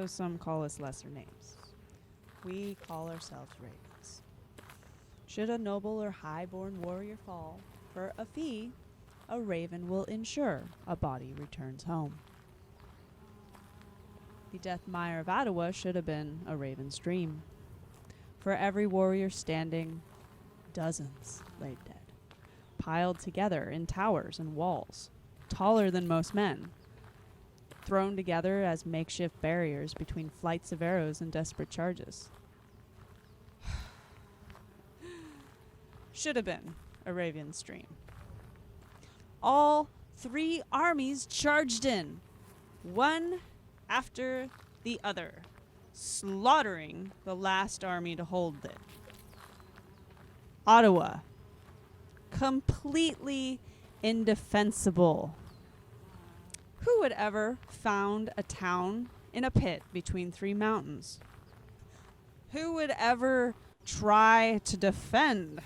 though some call us lesser names. We call ourselves ravens. Should a noble or high-born warrior fall, for a fee, a raven will ensure a body returns home. The death mire of Ottawa should have been a raven's dream. For every warrior standing, dozens laid dead, piled together in towers and walls, taller than most men, thrown together as makeshift barriers between flights of arrows and desperate charges. Should have been a raven's dream. All three armies charged in, one after the other, slaughtering the last army to hold it. Ottawa, completely indefensible. Who would ever found a town in a pit between three mountains? Who would ever try to defend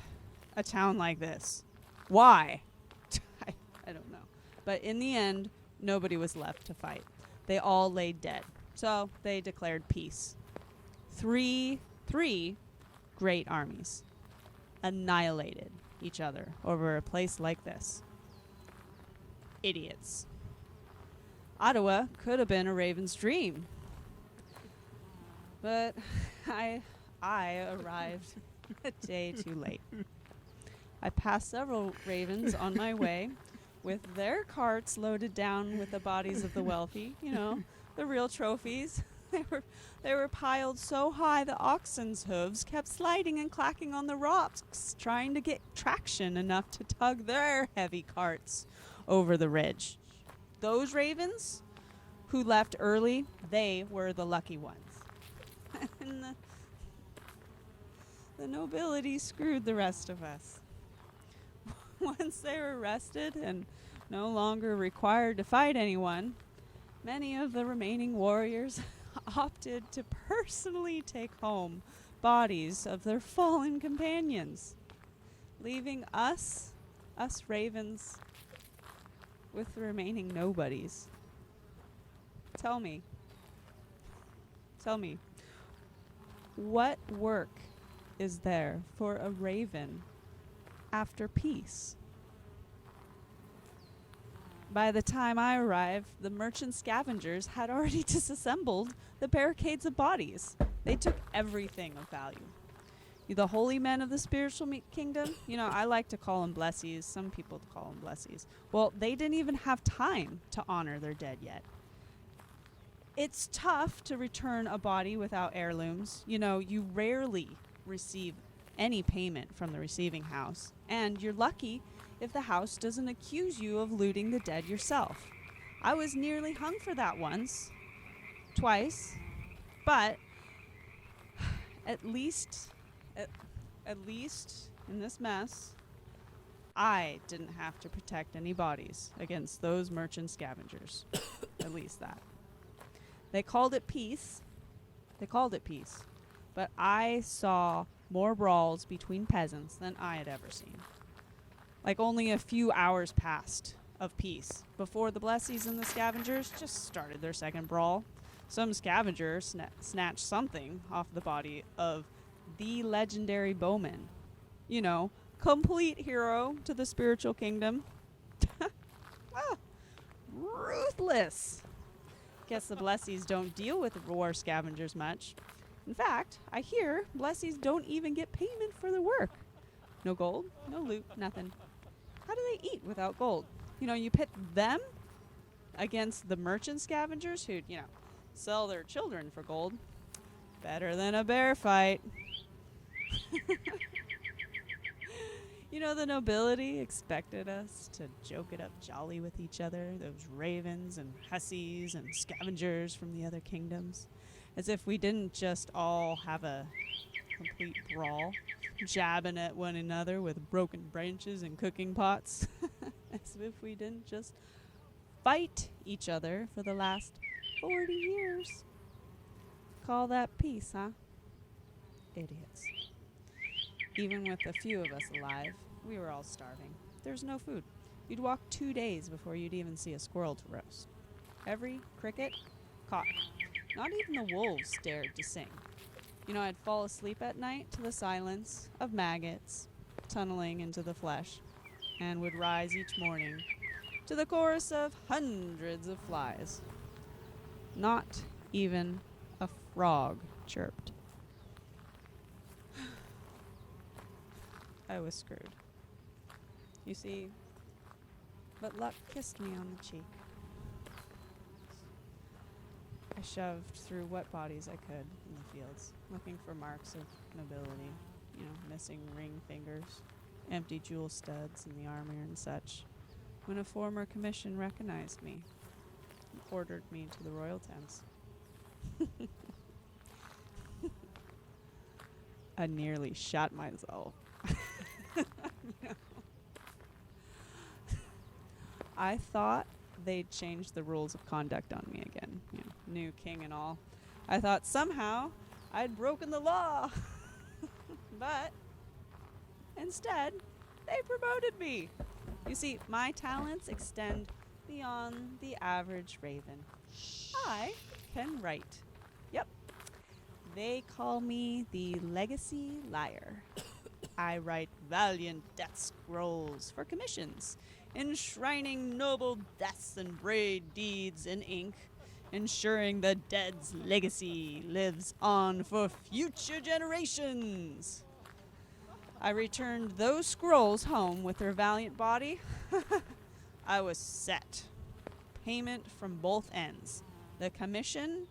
a town like this? Why? I don't know. But in the end, nobody was left to fight. They all laid dead. So they declared peace. Three great armies annihilated each other over a place like this. Idiots. Ottawa could have been a raven's dream. But I arrived a day too late. I passed several ravens on my way with their carts loaded down with the bodies of the wealthy, you know, the real trophies. They were piled so high the oxen's hooves kept sliding and clacking on the rocks, trying to get traction enough to tug their heavy carts over the ridge. Those ravens who left early, they were the lucky ones. And the nobility screwed the rest of us. Once they were arrested and no longer required to fight anyone, many of the remaining warriors opted to personally take home bodies of their fallen companions, leaving us ravens, with the remaining nobodies. Tell me, what work is there for a raven after peace? By the time I arrived, the merchant scavengers had already disassembled the barricades of bodies. They took everything of value. The holy men of the spiritual kingdom, you know, I like to call them blessies. Some people call them blessies. Well, they didn't even have time to honor their dead yet. It's tough to return a body without heirlooms. You know, you rarely receive any payment from the receiving house, and you're lucky if the house doesn't accuse you of looting the dead yourself. I was nearly hung for that once, twice, but at least in this mess, I didn't have to protect any bodies against those merchant scavengers. At least that. They called it peace, but I saw more brawls between peasants than I had ever seen. Like, only a few hours passed of peace before the blessies and the scavengers just started their second brawl. Some scavenger snatched something off the body of the legendary bowman. You know, complete hero to the spiritual kingdom. Ruthless. Guess the blessies don't deal with war scavengers much. In fact, I hear blessies don't even get payment for their work. No gold, no loot, nothing. How do they eat without gold? You know, you pit them against the merchant scavengers who'd, you know, sell their children for gold. Better than a bear fight. You know, the nobility expected us to joke it up jolly with each other, those ravens and hussies and scavengers from the other kingdoms, as if we didn't just all have a complete brawl, jabbing at one another with broken branches and cooking pots, as if we didn't just fight each other for the last 40 years. Call that peace, huh? Idiots. Even with a few of us alive, we were all starving. There's no food. You'd walk 2 days before you'd even see a squirrel to roast. Every cricket caught Not even the wolves dared to sing. I'd fall asleep at night to the silence of maggots tunneling into the flesh, and would rise each morning to the chorus of hundreds of flies. Not even a frog chirped. I was screwed. You see, but luck kissed me on the cheek. I shoved through what bodies I could in the fields, looking for marks of nobility, missing ring fingers, empty jewel studs in the armor and such, when a former commission recognized me and ordered me to the royal tents. I nearly shot myself. I thought they'd change the rules of conduct on me again, new king and all. I thought somehow I'd broken the law. But instead, they promoted me. You see, my talents extend beyond the average raven. I can write. Yep. They call me the legacy liar. I write valiant death scrolls for commissions, enshrining noble deaths and brave deeds in ink, ensuring the dead's legacy lives on for future generations. I returned those scrolls home with their valiant body. I was set. Payment from both ends, the commission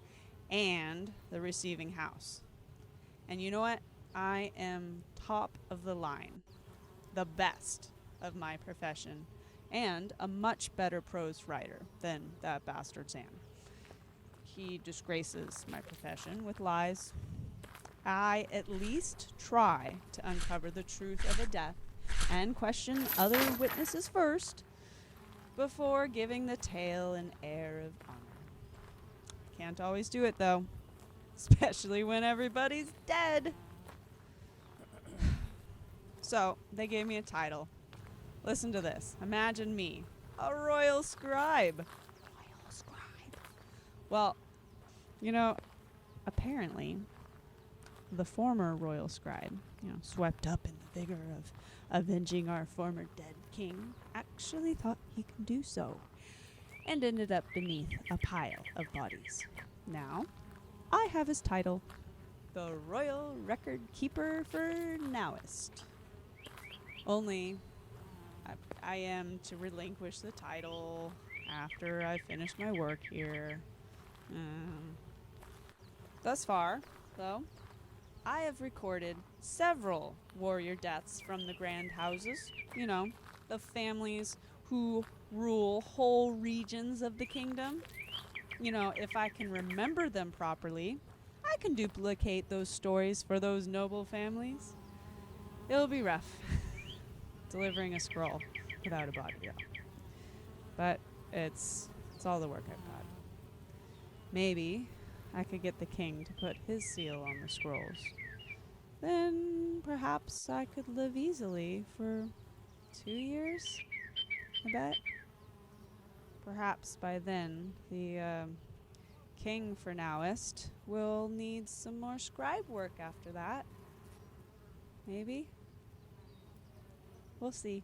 and the receiving house. And you know what? I am top of the line, the best of my profession, and a much better prose writer than that bastard Sam. He disgraces my profession with lies. I at least try to uncover the truth of a death and question other witnesses first before giving the tale an air of honor. Can't always do it, though, especially when everybody's dead. So, they gave me a title. Listen to this. Imagine me, a royal scribe. Royal scribe. Well, apparently, the former royal scribe, swept up in the vigor of avenging our former dead king, actually thought he could do so, and ended up beneath a pile of bodies. Now, I have his title, the Royal Record Keeper for Nowist. Only, I am to relinquish the title after I finish my work here. Thus far, though, I have recorded several warrior deaths from the grand houses, the families who rule whole regions of the kingdom. If I can remember them properly, I can duplicate those stories for those noble families. It'll be rough, delivering a scroll without a body, though. But it's all the work I've got. Maybe I could get the king to put his seal on the scrolls. Then perhaps I could live easily for 2 years, I bet. Perhaps by then the king for Nowist will need some more scribe work after that. Maybe. We'll see.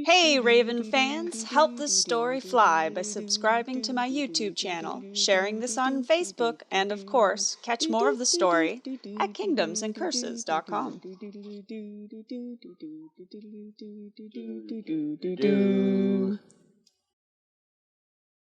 Hey Raven fans, help this story fly by subscribing to my YouTube channel, sharing this on Facebook, and of course, catch more of the story at kingdomsandcurses.com.